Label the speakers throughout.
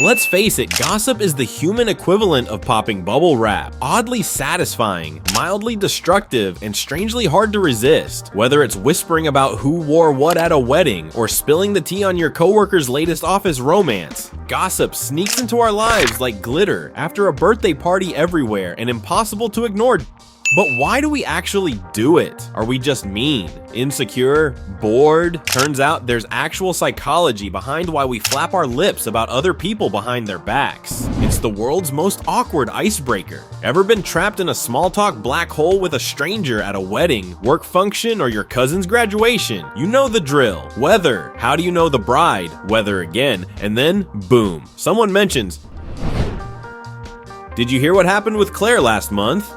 Speaker 1: Let's face it, gossip is the human equivalent of popping bubble wrap. Oddly satisfying, mildly destructive, and strangely hard to resist. Whether it's whispering about who wore what at a wedding, or spilling the tea on your coworker's latest office romance, gossip sneaks into our lives like glitter after a birthday party everywhere and impossible to ignore. But why do we actually do it? Are we just mean, insecure, bored? Turns out there's actual psychology behind why we flap our lips about other people behind their backs. It's the world's most awkward icebreaker. Ever been trapped in a small talk black hole with a stranger at a wedding, work function, or your cousin's graduation? You know the drill. Weather. How do you know the bride? Weather again. And then, boom. Someone mentions, "Did you hear what happened with Claire last month?"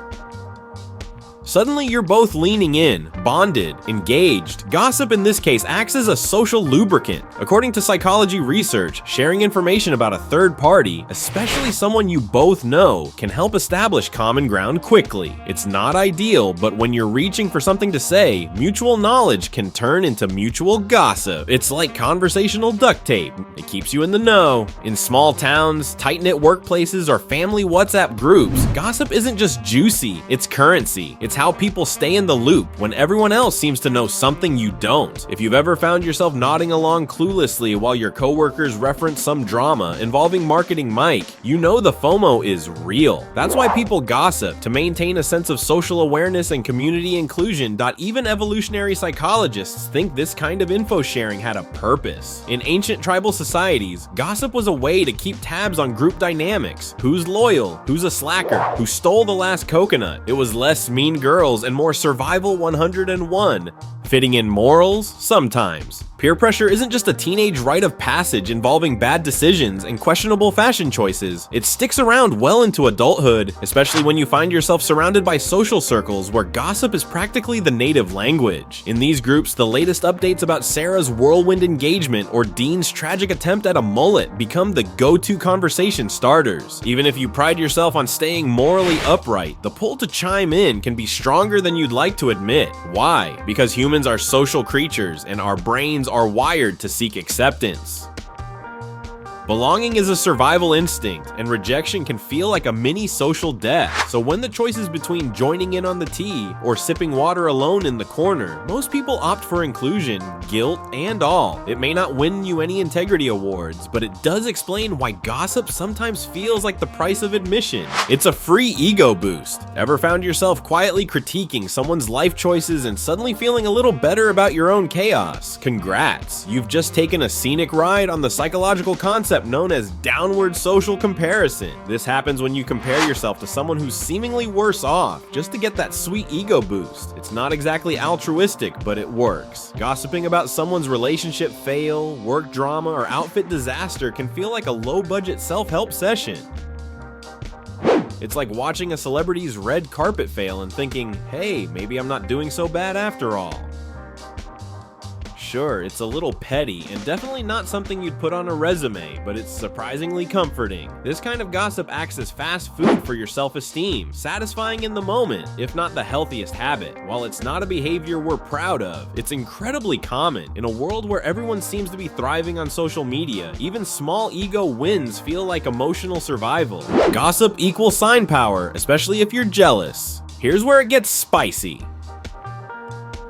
Speaker 1: Suddenly you're both leaning in, bonded, engaged. Gossip in this case acts as a social lubricant. According to psychology research, sharing information about a third party, especially someone you both know, can help establish common ground quickly. It's not ideal, but when you're reaching for something to say, mutual knowledge can turn into mutual gossip. It's like conversational duct tape. It keeps you in the know. In small towns, tight-knit workplaces, or family WhatsApp groups, gossip isn't just juicy, it's currency. It's how people stay in the loop when everyone else seems to know something you don't. If you've ever found yourself nodding along cluelessly while your coworkers reference some drama involving Marketing Mike, you know the FOMO is real. That's why people gossip, to maintain a sense of social awareness and community inclusion. Even evolutionary psychologists think this kind of info sharing had a purpose. In ancient tribal societies, gossip was a way to keep tabs on group dynamics. Who's loyal? Who's a slacker? Who stole the last coconut? It was less mean girls and more survival 101. Fitting in morals? Sometimes. Peer pressure isn't just a teenage rite of passage involving bad decisions and questionable fashion choices. It sticks around well into adulthood, especially when you find yourself surrounded by social circles where gossip is practically the native language. In these groups, the latest updates about Sarah's whirlwind engagement or Dean's tragic attempt at a mullet become the go-to conversation starters. Even if you pride yourself on staying morally upright, the pull to chime in can be stronger than you'd like to admit. Why? Because humans are social creatures and our brains are wired to seek acceptance. Belonging is a survival instinct, and rejection can feel like a mini social death. So when the choice is between joining in on the tea or sipping water alone in the corner, most people opt for inclusion, guilt and all. It may not win you any integrity awards, but it does explain why gossip sometimes feels like the price of admission. It's a free ego boost. Ever found yourself quietly critiquing someone's life choices and suddenly feeling a little better about your own chaos? Congrats! You've just taken a scenic ride on the psychological concept known as downward social comparison. This happens when you compare yourself to someone who's seemingly worse off, just to get that sweet ego boost. It's not exactly altruistic, but it works. Gossiping about someone's relationship fail, work drama, or outfit disaster can feel like a low-budget self-help session. It's like watching a celebrity's red carpet fail and thinking, hey, maybe I'm not doing so bad after all. Sure, it's a little petty and definitely not something you'd put on a resume, but it's surprisingly comforting. This kind of gossip acts as fast food for your self-esteem, satisfying in the moment, if not the healthiest habit. While it's not a behavior we're proud of, it's incredibly common. In a world where everyone seems to be thriving on social media, even small ego wins feel like emotional survival. Gossip equals sign power, especially if you're jealous. Here's where it gets spicy.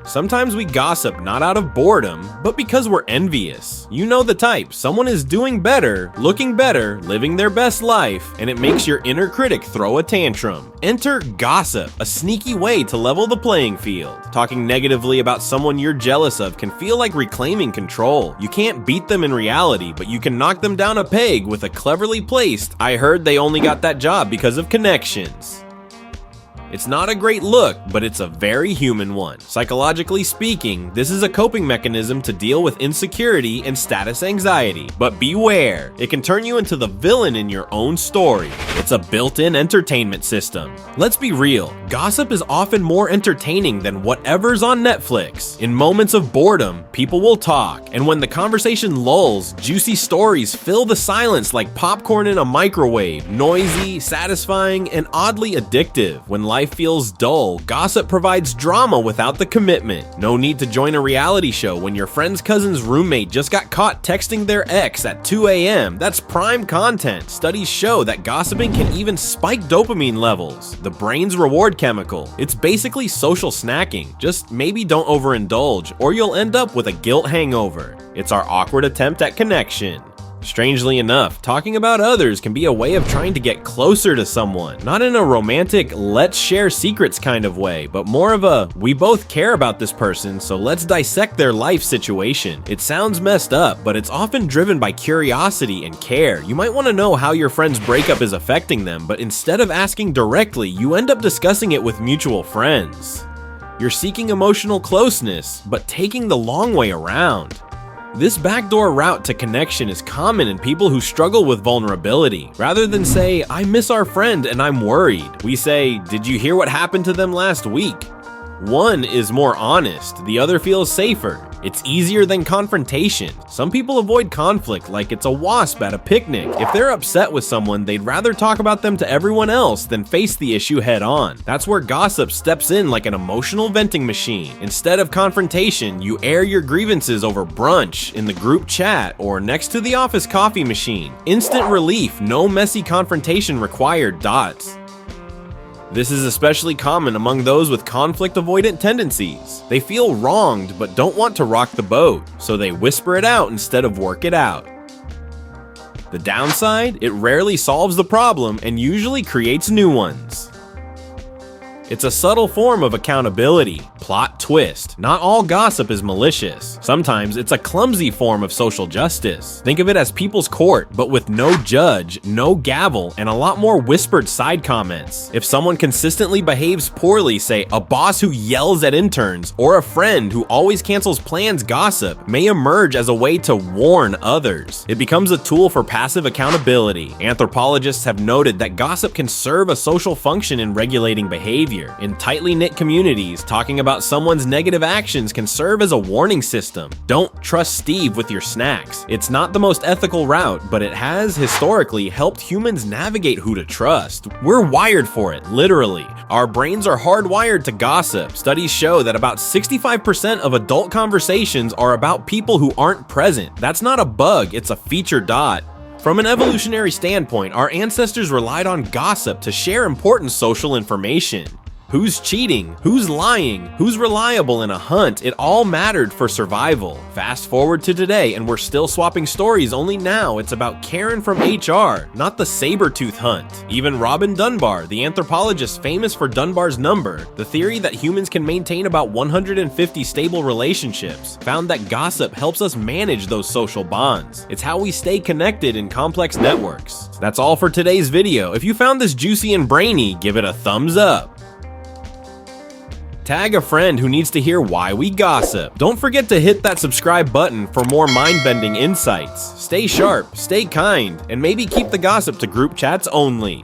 Speaker 1: Sometimes we gossip not out of boredom, but because we're envious. You know the type. Someone is doing better, looking better, living their best life, and it makes your inner critic throw a tantrum. Enter gossip, a sneaky way to level the playing field. Talking negatively about someone you're jealous of can feel like reclaiming control. You can't beat them in reality, but you can knock them down a peg with a cleverly placed, "I heard they only got that job because of connections." It's not a great look, but it's a very human one. Psychologically speaking, this is a coping mechanism to deal with insecurity and status anxiety. But beware, it can turn you into the villain in your own story. It's a built-in entertainment system. Let's be real, gossip is often more entertaining than whatever's on Netflix. In moments of boredom, people will talk, and when the conversation lulls, juicy stories fill the silence like popcorn in a microwave, noisy, satisfying, and oddly addictive. When life life feels dull, gossip provides drama without the commitment. No need to join a reality show when your friend's cousin's roommate just got caught texting their ex at 2 a.m. That's prime content. Studies show that gossiping can even spike dopamine levels, the brain's reward chemical. It's basically social snacking, just maybe don't overindulge or you'll end up with a guilt hangover. It's our awkward attempt at connection. Strangely enough, talking about others can be a way of trying to get closer to someone, not in a romantic, let's share secrets kind of way, but more of a, we both care about this person, so let's dissect their life situation. It sounds messed up, but it's often driven by curiosity and care. You might want to know how your friend's breakup is affecting them, but instead of asking directly, you end up discussing it with mutual friends. You're seeking emotional closeness, but taking the long way around. This backdoor route to connection is common in people who struggle with vulnerability. Rather than say, I miss our friend and I'm worried, we say, did you hear what happened to them last week? One is more honest, the other feels safer. It's easier than confrontation. Some people avoid conflict like it's a wasp at a picnic. If they're upset with someone, they'd rather talk about them to everyone else than face the issue head on. That's where gossip steps in like an emotional venting machine. Instead of confrontation, you air your grievances over brunch, in the group chat, or next to the office coffee machine. Instant relief, no messy confrontation required. This is especially common among those with conflict-avoidant tendencies. They feel wronged but don't want to rock the boat, so they whisper it out instead of work it out. The downside? It rarely solves the problem and usually creates new ones. It's a subtle form of accountability. Plot twist. Not all gossip is malicious. Sometimes it's a clumsy form of social justice. Think of it as people's court, but with no judge, no gavel, and a lot more whispered side comments. If someone consistently behaves poorly, say a boss who yells at interns, or a friend who always cancels plans, gossip may emerge as a way to warn others. It becomes a tool for passive accountability. Anthropologists have noted that gossip can serve a social function in regulating behavior. In tightly knit communities, talking about someone's negative actions can serve as a warning system. Don't trust Steve with your snacks. It's not the most ethical route, but it has historically helped humans navigate who to trust. We're wired for it, literally. Our brains are hardwired to gossip. Studies show that about 65% of adult conversations are about people who aren't present. That's not a bug, it's a feature. From an evolutionary standpoint, our ancestors relied on gossip to share important social information. Who's cheating? Who's lying? Who's reliable in a hunt? It all mattered for survival. Fast forward to today and we're still swapping stories, only now it's about Karen from HR, not the saber-tooth hunt. Even Robin Dunbar, the anthropologist famous for Dunbar's number, the theory that humans can maintain about 150 stable relationships, found that gossip helps us manage those social bonds. It's how we stay connected in complex networks. That's all for today's video. If you found this juicy and brainy, give it a thumbs up. Tag a friend who needs to hear why we gossip. Don't forget to hit that subscribe button for more mind-bending insights. Stay sharp, stay kind, and maybe keep the gossip to group chats only.